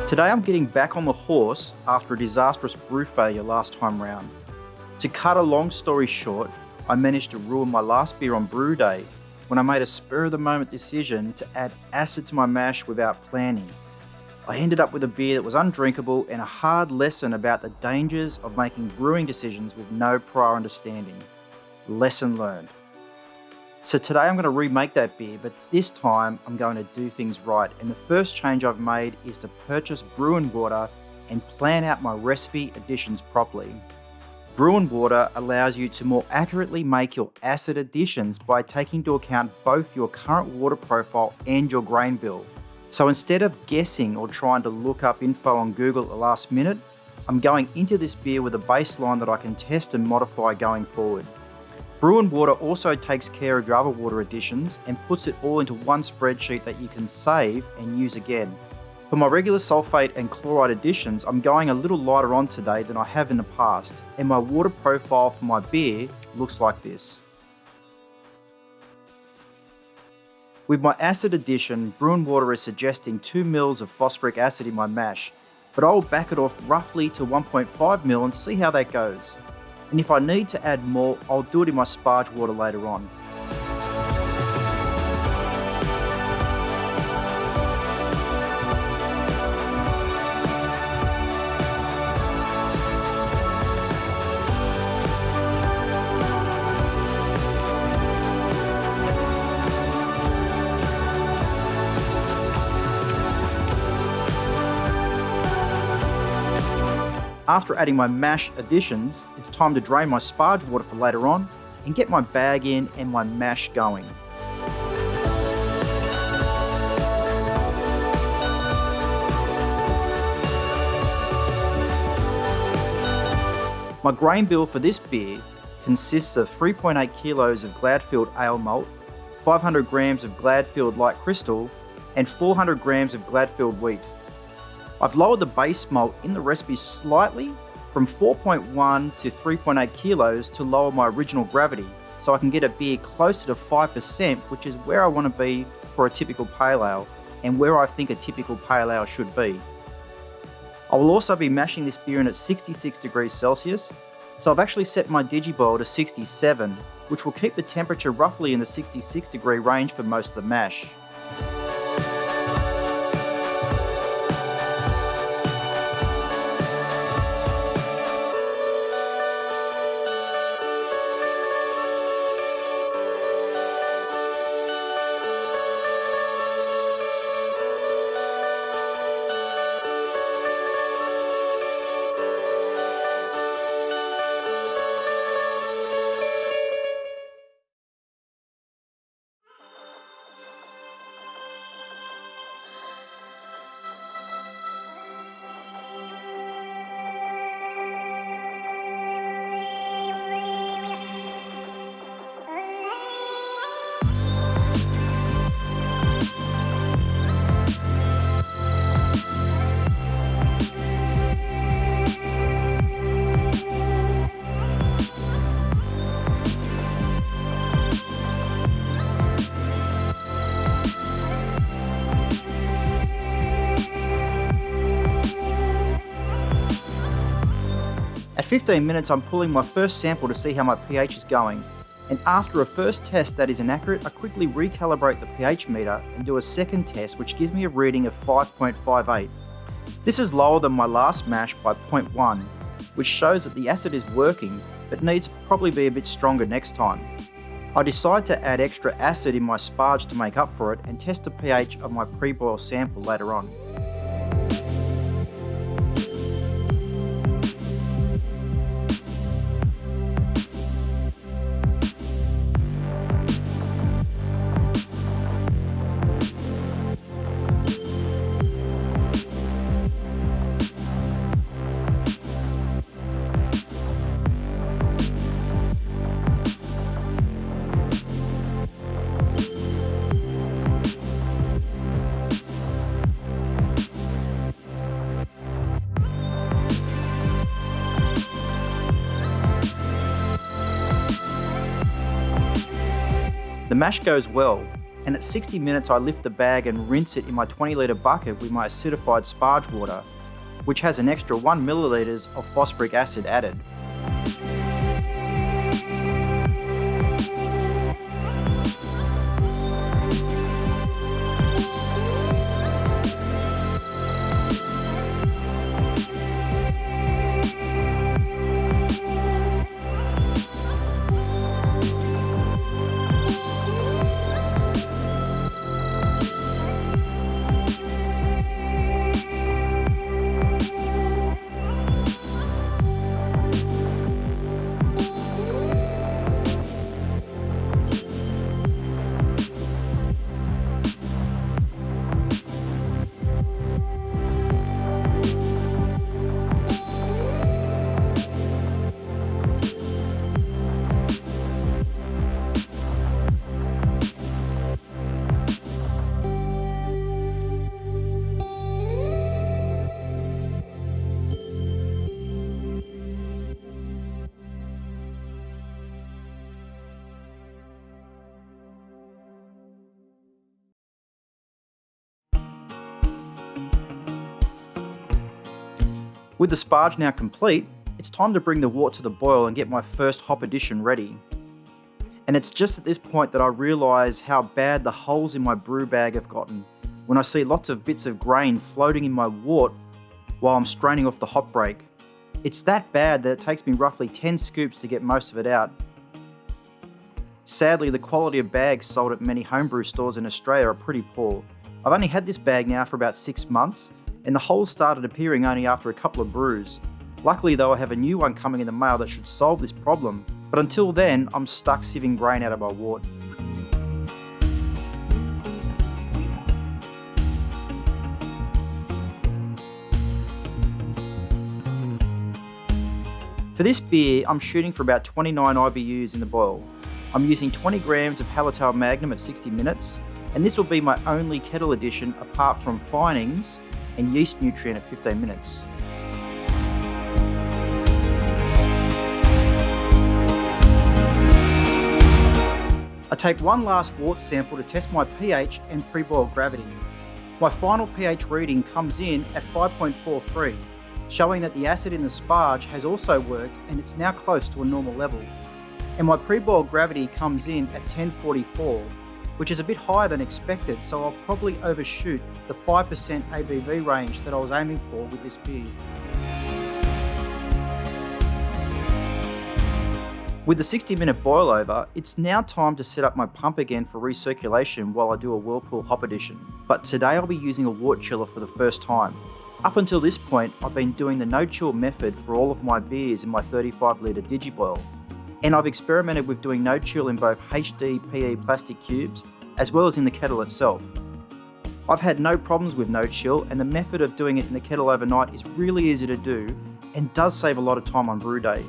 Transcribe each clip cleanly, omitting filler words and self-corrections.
Today I'm getting back on the horse after a disastrous brew failure last time round. To cut a long story short, I managed to ruin my last beer on brew day when I made a spur-of-the-moment decision to add acid to my mash without planning. I ended up with a beer that was undrinkable and a hard lesson about the dangers of making brewing decisions with no prior understanding. Lesson learned. So today I'm going to remake that beer, but this time I'm going to do things right, and the first change I've made is to purchase Brewing water and plan out my recipe additions properly. Brewing water allows you to more accurately make your acid additions by taking into account both your current water profile and your grain bill. So instead of guessing or trying to look up info on Google at the last minute, I'm going into this beer with a baseline that I can test and modify going forward. Brewing water also takes care of your other water additions and puts it all into one spreadsheet that you can save and use again. For my regular sulfate and chloride additions, I'm going a little lighter on today than I have in the past, and my water profile for my beer looks like this. With my acid addition, Brewing water is suggesting 2 ml of phosphoric acid in my mash, but I'll back it off roughly to 1.5 ml and see how that goes. And if I need to add more, I'll do it in my sparge water later on. After adding my mash additions, it's time to drain my sparge water for later on and get my bag in and my mash going. My grain bill for this beer consists of 3.8 kilos of Gladfield Ale Malt, 500 grams of Gladfield Light Crystal, and 400 grams of Gladfield Wheat. I've lowered the base malt in the recipe slightly from 4.1 to 3.8 kilos to lower my original gravity, so I can get a beer closer to 5%, which is where I want to be for a typical pale ale and where I think a typical pale ale should be. I will also be mashing this beer in at 66 degrees Celsius, so I've actually set my Digiboil to 67, which will keep the temperature roughly in the 66 degree range for most of the mash. At 15 minutes, I'm pulling my first sample to see how my pH is going, and after a first test that is inaccurate, I quickly recalibrate the pH meter and do a second test which gives me a reading of 5.58. This is lower than my last mash by 0.1, which shows that the acid is working but needs to probably be a bit stronger next time. I decide to add extra acid in my sparge to make up for it and test the pH of my pre-boil sample later on. The mash goes well, and at 60 minutes I lift the bag and rinse it in my 20 litre bucket with my acidified sparge water, which has an extra 1 millilitres of phosphoric acid added. With the sparge now complete, it's time to bring the wort to the boil and get my first hop addition ready. And it's just at this point that I realise how bad the holes in my brew bag have gotten when I see lots of bits of grain floating in my wort while I'm straining off the hop brake. It's that bad that it takes me roughly 10 scoops to get most of it out. Sadly, the quality of bags sold at many homebrew stores in Australia are pretty poor. I've only had this bag now for about 6 months, and the holes started appearing only after a couple of brews. Luckily though, I have a new one coming in the mail that should solve this problem, but until then, I'm stuck sieving grain out of my wort. For this beer, I'm shooting for about 29 IBUs in the boil. I'm using 20 grams of Hallertau Magnum at 60 minutes, and this will be my only kettle addition apart from finings and yeast nutrient at 15 minutes. I take one last wort sample to test my pH and pre-boil gravity. My final pH reading comes in at 5.43, showing that the acid in the sparge has also worked and it's now close to a normal level. And my pre-boil gravity comes in at 1044, which is a bit higher than expected, so I'll probably overshoot the 5% ABV range that I was aiming for with this beer. With the 60-minute boil over, it's now time to set up my pump again for recirculation while I do a Whirlpool hop addition. But today I'll be using a wort chiller for the first time. Up until this point, I've been doing the no-chill method for all of my beers in my 35 litre Digiboil. And I've experimented with doing no-chill in both HDPE plastic cubes as well as in the kettle itself. I've had no problems with no-chill, and the method of doing it in the kettle overnight is really easy to do and does save a lot of time on brew day.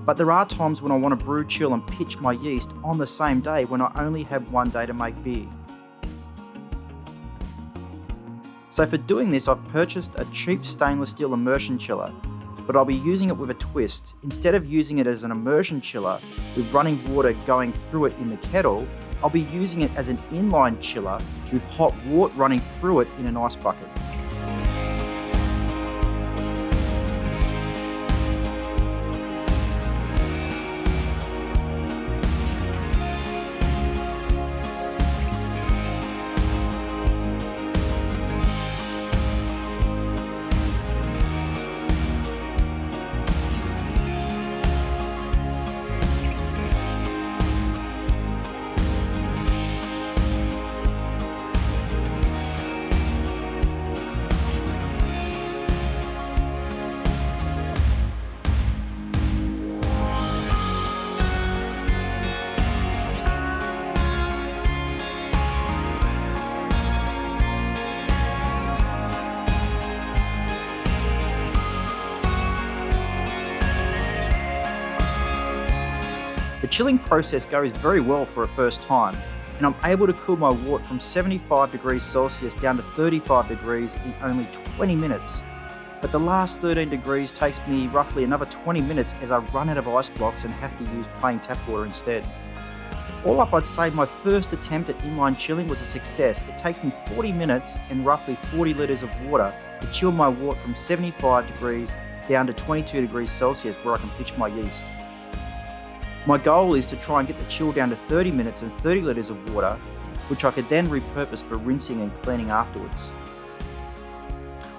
But there are times when I want to brew chill and pitch my yeast on the same day when I only have one day to make beer. So for doing this, I've purchased a cheap stainless steel immersion chiller, but I'll be using it with a twist. Instead of using it as an immersion chiller with running water going through it in the kettle, I'll be using it as an inline chiller with hot wort running through it in an ice bucket. The chilling process goes very well for a first time, and I'm able to cool my wort from 75 degrees Celsius down to 35 degrees in only 20 minutes. But the last 13 degrees takes me roughly another 20 minutes as I run out of ice blocks and have to use plain tap water instead. All up, I'd say my first attempt at inline chilling was a success. It takes me 40 minutes and roughly 40 litres of water to chill my wort from 75 degrees down to 22 degrees Celsius where I can pitch my yeast. My goal is to try and get the chill down to 30 minutes and 30 litres of water, which I could then repurpose for rinsing and cleaning afterwards.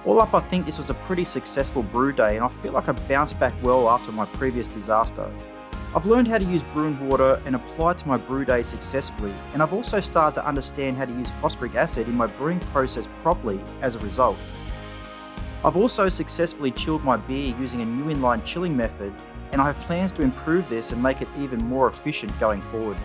All up, I think this was a pretty successful brew day and I feel like I bounced back well after my previous disaster. I've learned how to use brewing water and apply it to my brew day successfully, and I've also started to understand how to use phosphoric acid in my brewing process properly as a result. I've also successfully chilled my beer using a new inline chilling method, and I have plans to improve this and make it even more efficient going forward.